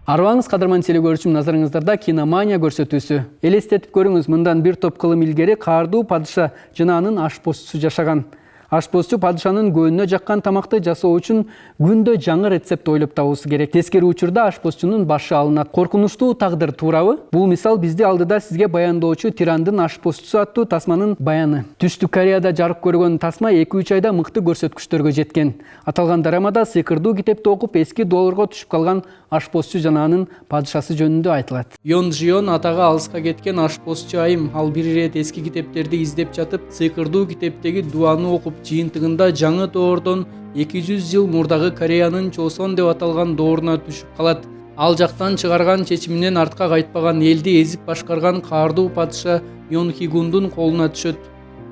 Арыбаңыз кадырман телекөрүүчүм, назарыңыздарда киномания көрсөтүүсү. Элестетип көрүңүз, мындан бир топ кылым илгери каардуу падыша жана анын ашпозчусу жашаган. Ашпозчу падышанын көөнүнө жаккан тамакты жасоо үчүн күндө жаңы рецепт ойлоп табуусу керек. Тескери учурда ашпозчунун башы алынат. Коркунучтуу тагдыр, туурабы? Бул мисал бизди алдыда сизге баяндоочу Тирандын ашпозчусу аттуу тасманын баяны. Түштүк Кореяда жарык көргөн тасма 2-3 айда мыкты көрсөткүчтөргө жеткен. Аталган драмада сыйкырдуу китепти окуп эски долларга түшүп калган ашпозчу жана анын падышасы жөнүндө айтылат. Йон Жион атага алыска кеткен ашпозчу айым. Ал бир ирет эски китептерди издеп жатып, сыйкырдуу китептеги дуаны окуп, жыйынтыгында жаңы доордон 200 жыл мурдагы Кореянын Чосон деп аталган дооруна түшүп калат. Ал жактан чыгарган чечиминен артка кайтпаган, элди эзип башкарган каардуу падыша Йон Хигундун колуна түшөт.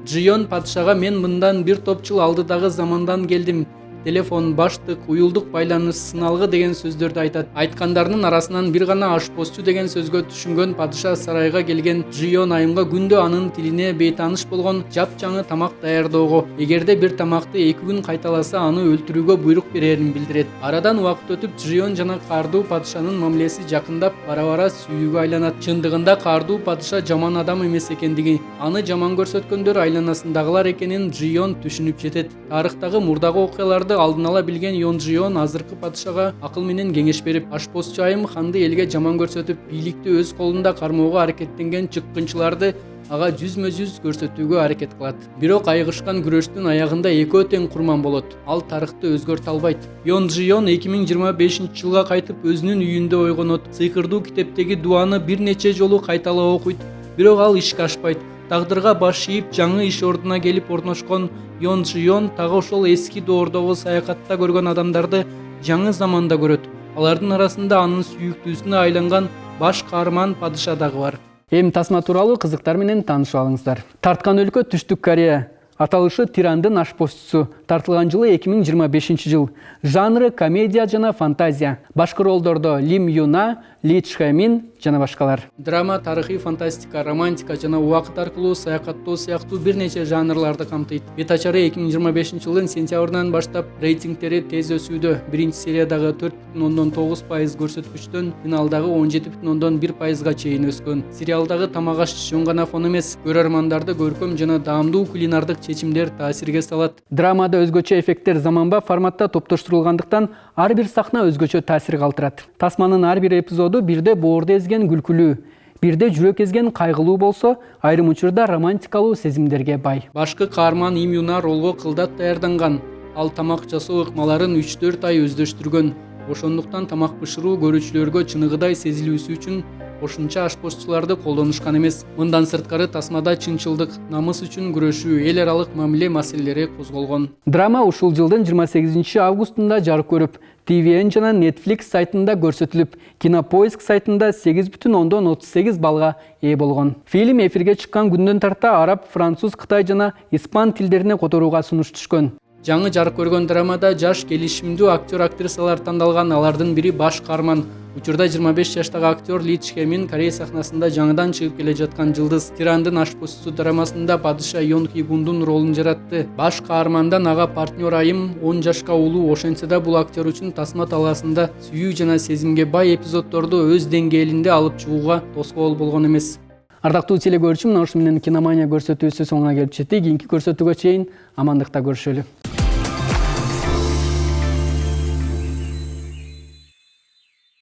Жион падышага: мен мындан бир топ жыл алдыдагы замандан келдим. Телефон, баштык, уюлдук байланыш, сыналгы деген сөздөрдү айтат. Айткандарынын арасынан бир гана ашпозчу деген сөзгө түшүнгөн падыша сарайга келген Жион айымга күндө анын тилине бейтааныш болгон жапжаңы тамак даярдоого, эгерде бир тамакты 2 күн кайталаса аны өлтүрүүгө буйрук берерин билдирет. Арадан убакыт өтүп, Жион жана каардуу падышанын мамилеси жакындап, бара-бара сүйүүгө айланат. Чындыгында каардуу падыша жаман адам эмес экендиги, аны жаман көрсөткөндөр айланасындагылар экенин Жион түшүнүп жетет. Тарыхтагы мурдагы окуяларды алдын ала билген Йон Жион азыркы падышага акыл менен кеңеш берип, ашпозчу айым ханды элге жаман көрсөтүп, бийликти өз колунда кармоого аракеттенген чыккынчыларды ага жүзмө-жүз көрсөтүүгө аракет кылат. Бирок айыгышкан күрөштүн аягында экөө тең курман болот. Ал тарыхты өзгөртө албайт. Йон Жион 2025-жылга кайтып, өзүнүн үйүндө ойгонот. Сыйкырдуу китептеги дуаны бир нече жолу кайталап окуйт, бирок ал ишке ашпайт. Тагдырга баш ийип, жаңы иш ордуна келип орношкон Йон Жион дагы ошол эски доордогу саякатта көргөн адамдарды жаңы заманда көрөт. Алардын арасында анын сүйүктүүсүнө айланган баш каарман падыша дагы бар. Эми тасма тууралуу кызыктар менен таанышып алыңыздар. Тарткан өлкө Түштүк Корея. Аталышы Тирандын ашпозчусу. Тартылган жылы 2025 жыл. Жанры комедия жана фантазия. Башкы ролдордо Лим Юна, Ли Чхэмин жана башкалар. Драма, тарыхый фантастика, романтика жана убакыт аркылуу саякаттоо сыяктуу бир нече жанрларды камтыйт. Бет ачары 2025 жылдын сентябрынан баштап рейтингтери тез өсүүдө. Биринчи сериядагы 4,9% көрсөткүчтөн финалдагы 17,1%га чейин өскөн. Сериалдагы тамак аш жөн гана фон эмес, көрөрмандарды көркөм жана даамдуу кулинардык чечимдер таасирге салат. Драмада өзгөчө эффекттер заманбап форматта топтоштурулгандыктан ар бир сахна өзгөчө таасир калтырат. Тасманын ар бир эпизоду бирде боорду эзген күлкүлүү, бирде жүрөк эзген кайгылуу болсо, айрым учурда романтикалуу сезимдерге бай. Башкы каарман Им Юна ролго кылдат даярданган. Ал тамак жасоо ыкмаларын 3-4 ай өздөштүргөн. Ошондуктан тамак бышыруу көрүүчүлөргө чыныгыдай сезилүүсү үчүн кошумча ашпозчуларды колдонушкан эмес. Мындан сырткары тасмада чынчылдык, намыс үчүн күрөшүү, эл аралык мамиле маселелери козголгон. Драма ушул жылдын 28 августунда жарык көрүп, TVN жана Netflix сайтында көрсөтүлүп, Кинопоиск сайтында 8,38 балга ээ болгон. Фильм эфирге чыккан күндөн тарта араб, француз, кытай жана испан тилдерине которууга сунуш түшкөн. Жаңы жарык көргөн драмада жаш келишимдүү актер-актрисалар тандалган. Алардын бири баш каарман. Учурда 25 жаштагы актер Ли Чхэмин Корей сахнасында жаңыдан чыгып келе жаткан жылдыз. Тирандын ашпозчусу драмасында падыша Йон Хигундун ролун жаратты. Баш каармандан ага партнер айым 10 жашка улуу. Ошентсе да бул актер үчүн тасма талаасында сүйүү жана сезимге бай эпизоддорду өз деңгээлинде алып чыгууга тоскоол болгон эмес. Ардактуу телекөрүүчүм, ошо менен киномания көрсөтүүсү соңуна келип жетти. Кийинки көрсөтүүгө чейин амандыкта көрүшөлү.